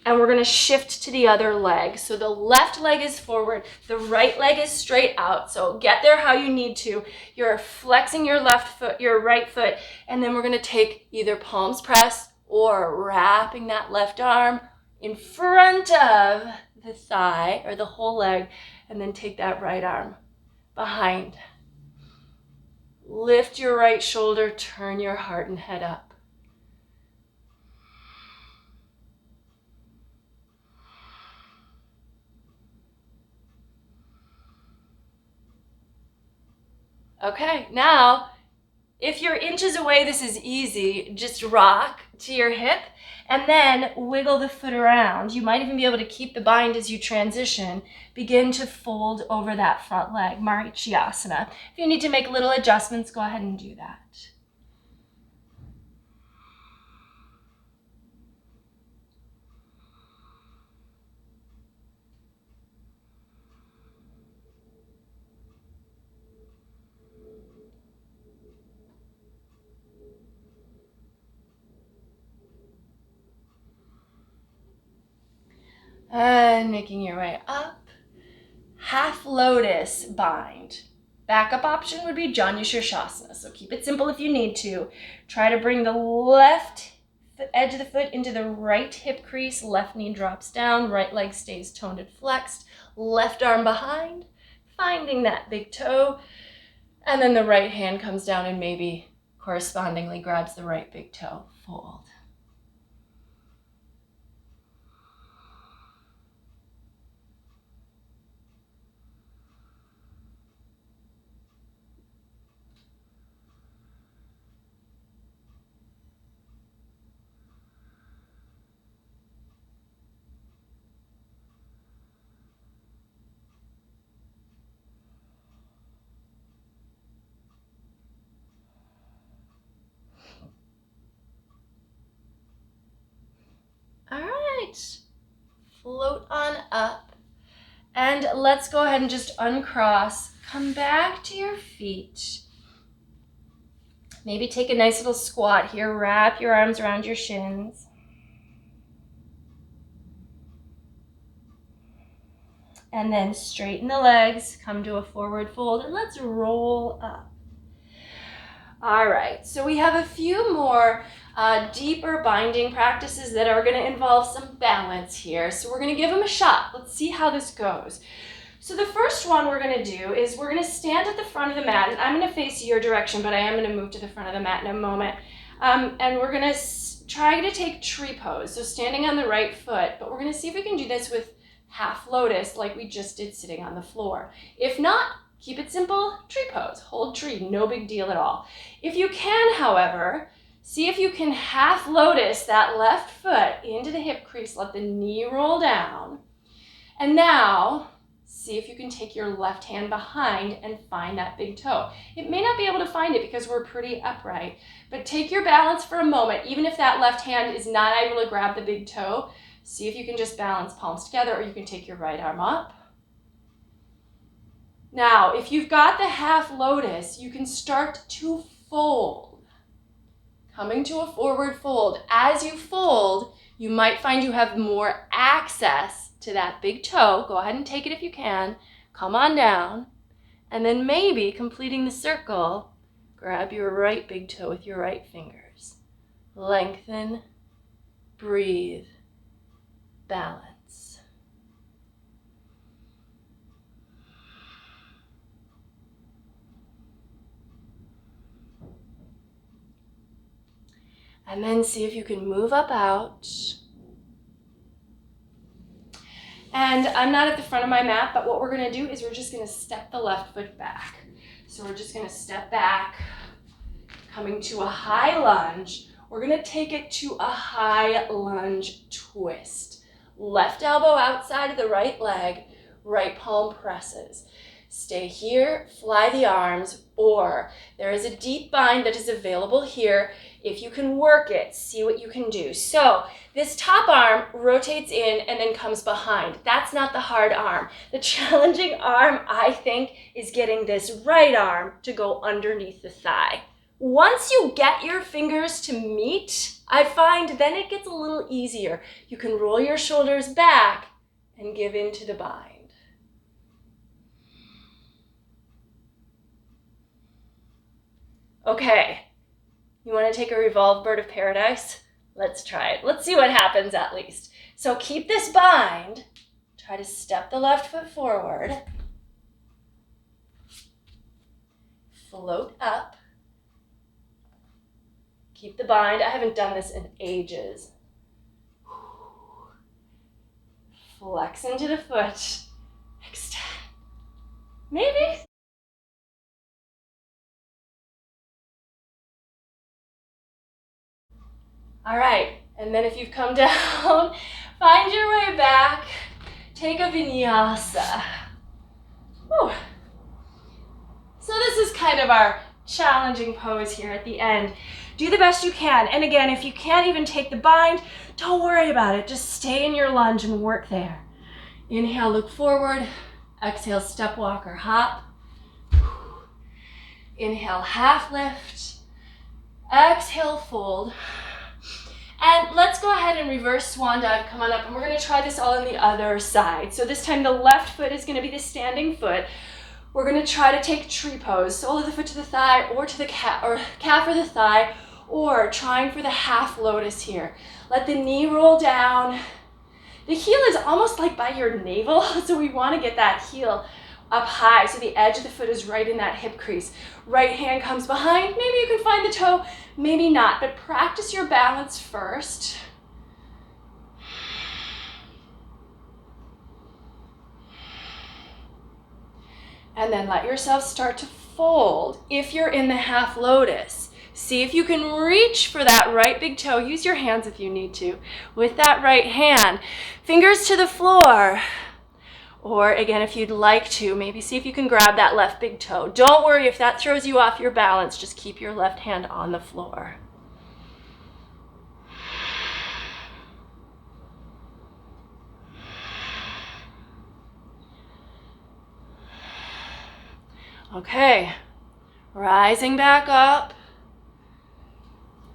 S1: and we're gonna shift to the other leg. So the left leg is forward, the right leg is straight out. So get there how you need to. You're flexing your left foot, your right foot, and then we're gonna take either palms press or wrapping that left arm in front of the thigh or the whole leg, and then take that right arm behind. Lift your right shoulder, turn your heart and head up. Okay, now, if you're inches away, this is easy. Just rock to your hip and then wiggle the foot around. You might even be able to keep the bind as you transition. Begin to fold over that front leg, Marichyasana. If you need to make little adjustments, go ahead and do that. And making your way up. Half lotus bind. Backup option would be Janu Shirshasana. So keep it simple if you need to. Try to bring the left edge of the foot into the right hip crease. Left knee drops down. Right leg stays toned and flexed. Left arm behind. Finding that big toe. And then the right hand comes down and maybe correspondingly grabs the right big toe. Fold. All right, float on up. And let's go ahead and just uncross. Come back to your feet. Maybe take a nice little squat here. Wrap your arms around your shins. And then straighten the legs, come to a forward fold, and let's roll up. All right, so we have a few more deeper binding practices that are going to involve some balance here. So we're going to give them a shot. Let's see how this goes. So the first one we're going to do is we're going to stand at the front of the mat, and I'm going to face your direction, but I am going to move to the front of the mat in a moment. And we're going to try to take tree pose, so standing on the right foot, but we're going to see if we can do this with half lotus like we just did sitting on the floor. If not, keep it simple, tree pose, hold tree, no big deal at all. If you can, however, See if you can half lotus that left foot into the hip crease. Let the knee roll down. And now, see if you can take your left hand behind and find that big toe. It may not be able to find it because we're pretty upright, but take your balance for a moment. Even if that left hand is not able to grab the big toe, see if you can just balance palms together, or you can take your right arm up. Now, if you've got the half lotus, you can start to fold. Coming to a forward fold. As you fold, you might find you have more access to that big toe. Go ahead and take it if you can. Come on down. And then maybe completing the circle, grab your right big toe with your right fingers. Lengthen, breathe, balance. And then see if you can move up out. And I'm not at the front of my mat, but what we're gonna do is we're just gonna step the left foot back. So we're just gonna step back, coming to a high lunge. We're gonna take it to a high lunge twist. Left elbow outside of the right leg, right palm presses. Stay here, fly the arms, or there is a deep bind that is available here. If you can work it, see what you can do. So this top arm rotates in and then comes behind. That's not the hard arm. The challenging arm, I think, is getting this right arm to go underneath the thigh. Once you get your fingers to meet, I find then it gets a little easier. You can roll your shoulders back and give in to the bind. Okay, you want to take a revolved bird of paradise? Let's try it. Let's see what happens at least. So keep this bind. Try to step the left foot forward. Float up. Keep the bind. I haven't done this in ages. Flex into the foot. Extend. Maybe. All right, and then if you've come down, find your way back, take a vinyasa. Whew. So this is kind of our challenging pose here at the end. Do the best you can, and again, if you can't even take the bind, don't worry about it. Just stay in your lunge and work there. Inhale, look forward. Exhale, step, walk, or hop. Inhale, half lift. Exhale, fold. And let's go ahead and reverse swan dive. Come on up, and we're going to try this all on the other side. So this time the left foot is going to be the standing foot. We're going to try to take tree pose, sole of the foot to the thigh, or to the calf or the thigh, or trying for the half lotus here. Let the knee roll down. The heel is almost like by your navel, so we want to get that heel up high, so the edge of the foot is right in that hip crease. Right hand comes behind. Maybe you can find the toe, maybe not, but practice your balance first. And then let yourself start to fold. If you're in the half lotus, see if you can reach for that right big toe. Use your hands if you need to. With that right hand, fingers to the floor. Or again, if you'd like to, maybe see if you can grab that left big toe. Don't worry if that throws you off your balance. Just keep your left hand on the floor. Okay, rising back up.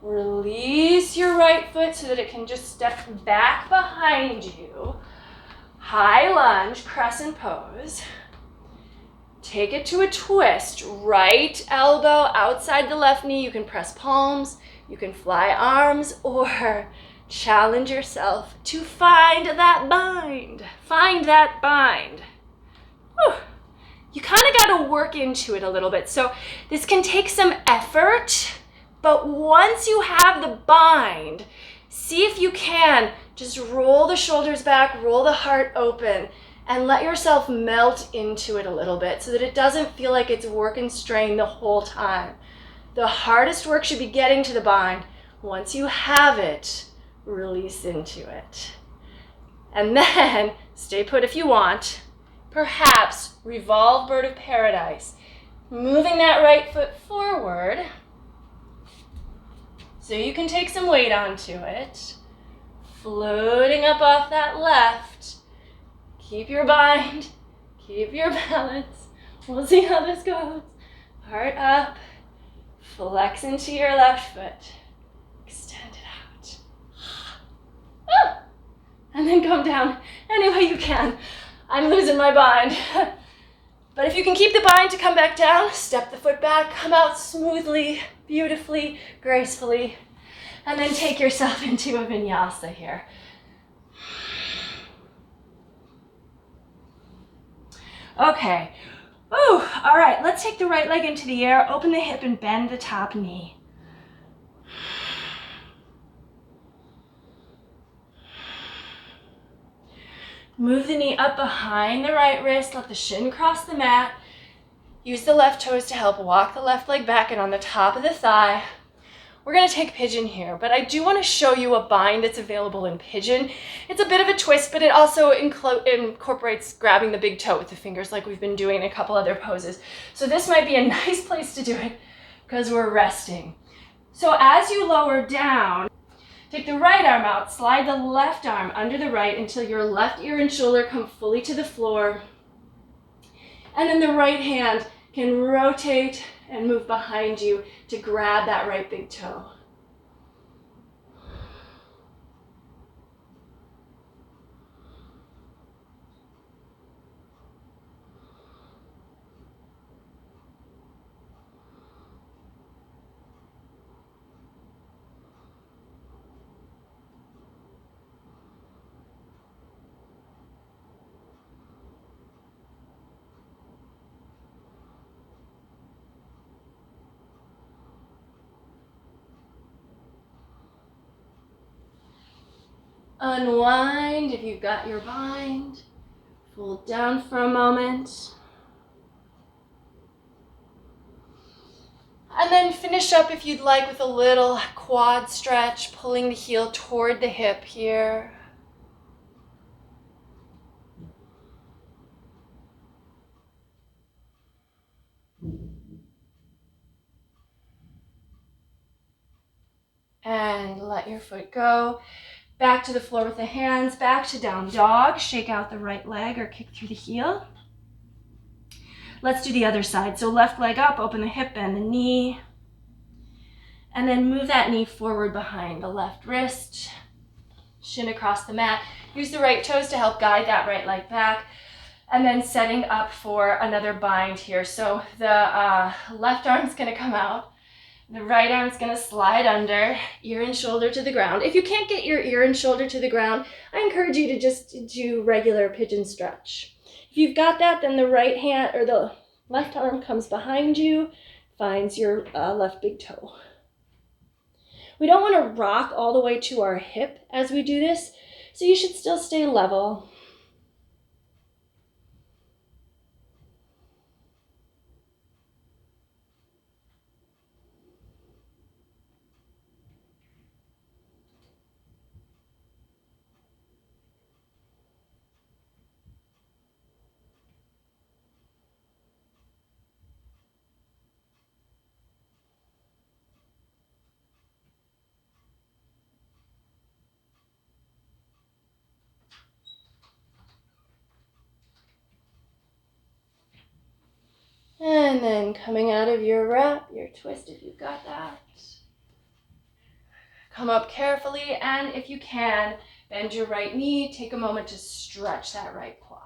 S1: Release your right foot so that it can just step back behind you. High lunge, crescent pose. Take it to a twist. Right elbow outside the left knee. You can press palms, you can fly arms, or challenge yourself to find that bind. Find that bind. Whew. You kind of got to work into it a little bit. So this can take some effort, but once you have the bind, see if you can just roll the shoulders back, roll the heart open, and let yourself melt into it a little bit so that it doesn't feel like it's work and strain the whole time. The hardest work should be getting to the bind. Once you have it, release into it. And then, stay put if you want, perhaps revolve bird of paradise. Moving that right foot forward so you can take some weight onto it. Floating up off that left. Keep your bind, keep your balance. We'll see how this goes. Heart up, flex into your left foot. Extend it out. And then come down any way you can. I'm losing my bind. But if you can keep the bind to come back down, step the foot back, come out smoothly, beautifully, gracefully, and then take yourself into a vinyasa here. Okay. Ooh, all right, let's take the right leg into the air, open the hip and bend the top knee. Move the knee up behind the right wrist, let the shin cross the mat. Use the left toes to help walk the left leg back and on the top of the thigh. We're gonna take pigeon here, but I do wanna show you a bind that's available in pigeon. It's a bit of a twist, but it also incorporates grabbing the big toe with the fingers like we've been doing in a couple other poses. So this might be a nice place to do it because we're resting. So as you lower down, take the right arm out, slide the left arm under the right until your left ear and shoulder come fully to the floor. And then the right hand can rotate and move behind you to grab that right big toe. Unwind if you've got your bind. Fold down for a moment. And then finish up if you'd like with a little quad stretch, pulling the heel toward the hip here. And let your foot go. Back to the floor with the hands, back to down dog. Shake out the right leg or kick through the heel. Let's do the other side. So left leg up, open the hip, bend the knee. And then move that knee forward behind the left wrist. Shin across the mat. Use the right toes to help guide that right leg back. And then setting up for another bind here. So the left arm's gonna come out. The right arm's gonna slide under, ear and shoulder to the ground. If you can't get your ear and shoulder to the ground, I encourage you to just do regular pigeon stretch. If you've got that, then the right hand or the left arm comes behind you, finds your left big toe. We don't wanna rock all the way to our hip as we do this, so you should still stay level. And then coming out of your wrap, your twist if you've got that. Come up carefully, and if you can, bend your right knee, take a moment to stretch that right quad.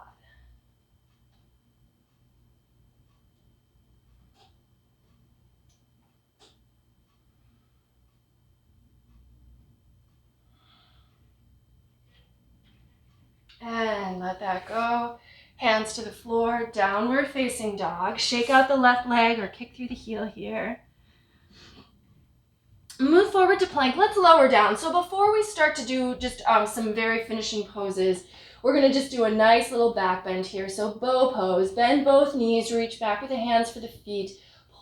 S1: And let that go. Hands to the floor, downward facing dog. Shake out the left leg or kick through the heel here. Move forward to plank. Let's lower down. So before we start to do just some very finishing poses, we're going to just do a nice little back bend here. So bow pose. Bend both knees, reach back with the hands for the feet.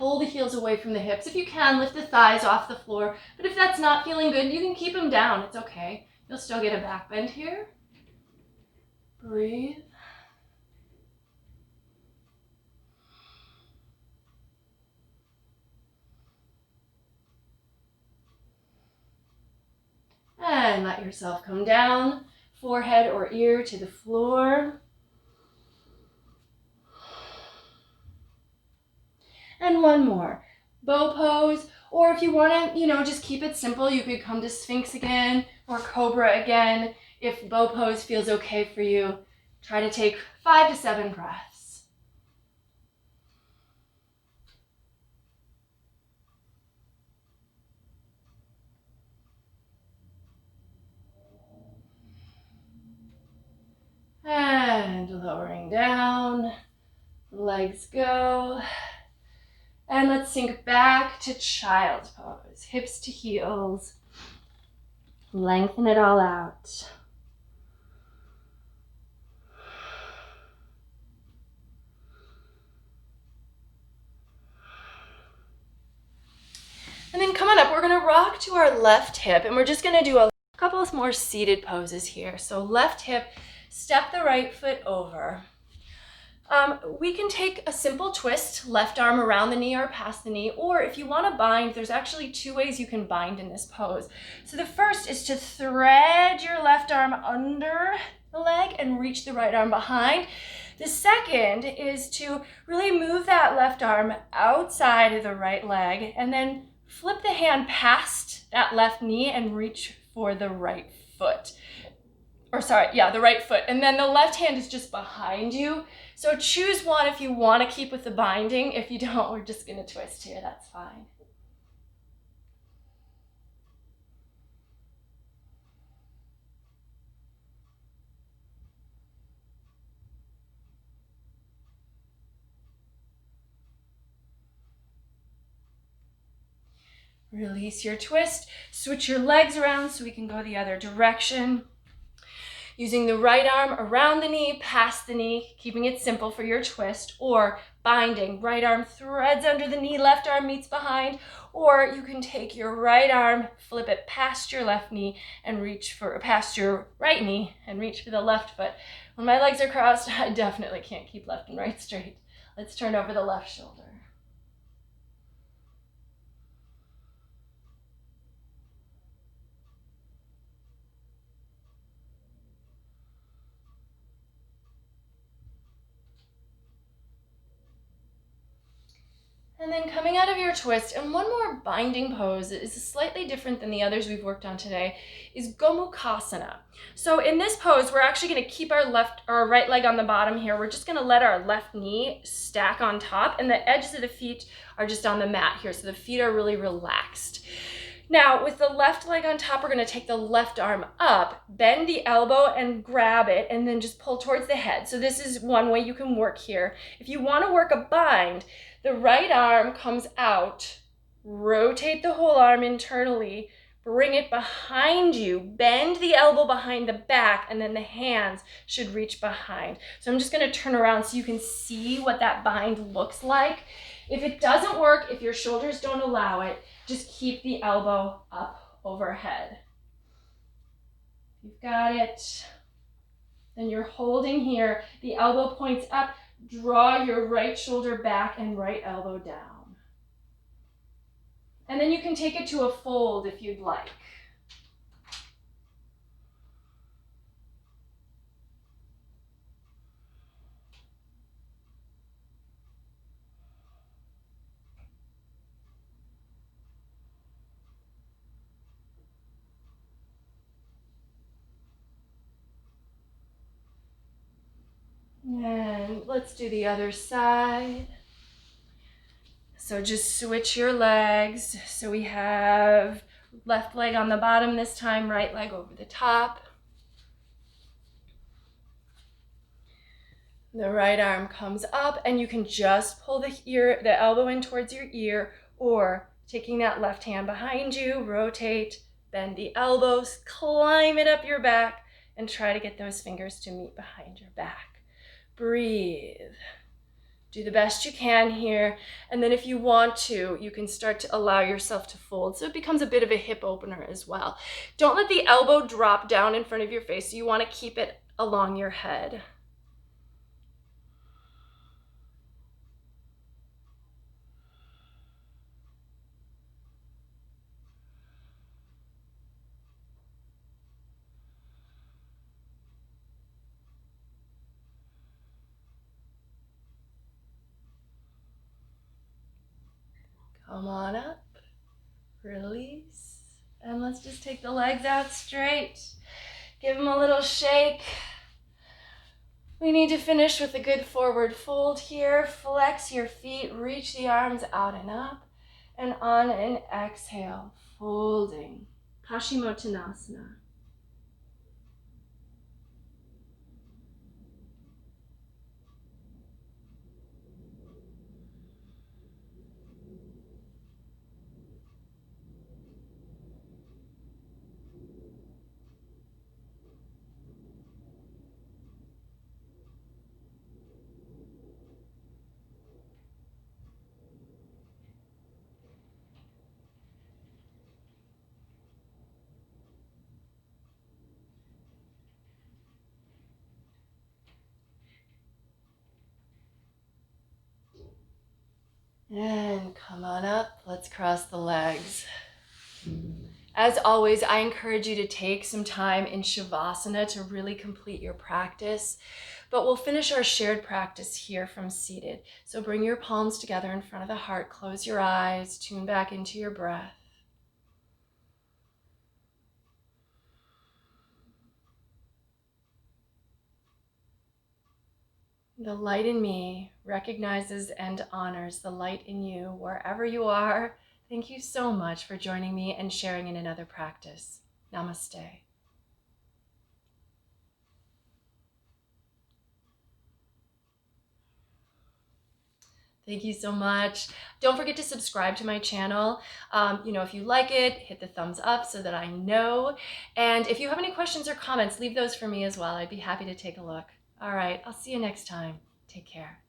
S1: pull the heels away from the hips. If you can, lift the thighs off the floor. But if that's not feeling good, you can keep them down. It's okay. You'll still get a back bend here. Breathe. And let yourself come down, forehead or ear to the floor. And one more. Bow pose, or if you want to, just keep it simple, you could come to Sphinx again or Cobra again. If bow pose feels okay for you, try to take 5 to 7 breaths. And lowering down, legs go. And let's sink back to child's pose, hips to heels. Lengthen it all out. And then coming up, we're gonna rock to our left hip, and we're just gonna do a couple of more seated poses here. So left hip, step the right foot over. We can take a simple twist, left arm around the knee or past the knee, or if you want to bind, there's actually 2 ways you can bind in this pose. So the first is to thread your left arm under the leg and reach the right arm behind. The second is to really move that left arm outside of the right leg and then flip the hand past that left knee and reach for the right foot. The right foot. And then the left hand is just behind you. So choose one if you want to keep with the binding. If you don't, we're just going to twist here. That's fine. Release your twist. Switch your legs around so we can go the other direction. Using the right arm around the knee, past the knee, keeping it simple for your twist, or binding. Right arm threads under the knee, left arm meets behind, or you can take your right arm, flip it past your left knee and past your right knee and reach for the left foot. When my legs are crossed, I definitely can't keep left and right straight. Let's turn over the left shoulder. And then coming out of your twist, and one more binding pose that is slightly different than the others we've worked on today, is Gomukhasana. So in this pose, we're actually going to keep our right leg on the bottom here. We're just going to let our left knee stack on top, and the edges of the feet are just on the mat here, so the feet are really relaxed. Now, with the left leg on top, we're going to take the left arm up, bend the elbow and grab it, and then just pull towards the head. So this is one way you can work here. If you want to work a bind, the right arm comes out, rotate the whole arm internally, bring it behind you, bend the elbow behind the back, and then the hands should reach behind. So I'm just going to turn around so you can see what that bind looks like. If it doesn't work, if your shoulders don't allow it, just keep the elbow up overhead. You've got it. Then you're holding here. The elbow points up. Draw your right shoulder back and right elbow down. And then you can take it to a fold if you'd like. And let's do the other side. So just switch your legs. So we have left leg on the bottom this time, right leg over the top. The right arm comes up and you can just pull the elbow in towards your ear, or taking that left hand behind you, rotate, bend the elbows, climb it up your back, and try to get those fingers to meet behind your back. Breathe. Do the best you can here. And then if you want to, you can start to allow yourself to fold. So it becomes a bit of a hip opener as well. Don't let the elbow drop down in front of your face. So you want to keep it along your head. Come on up, release, and let's just take the legs out straight. Give them a little shake. We need to finish with a good forward fold here. Flex your feet, reach the arms out and up, and on an exhale, folding. Paschimottanasana. And come on up, let's cross the legs. As always, I encourage you to take some time in Shavasana to really complete your practice, but we'll finish our shared practice here from seated. So bring your palms together in front of the heart, close your eyes, tune back into your breath. The light in me recognizes and honors the light in you wherever you are. Thank you so much for joining me and sharing in another practice. Namaste. Thank you so much. Don't forget to subscribe to my channel. If you like it, hit the thumbs up so that I know. And if you have any questions or comments, leave those for me as well. I'd be happy to take a look. All right, I'll see you next time. Take care.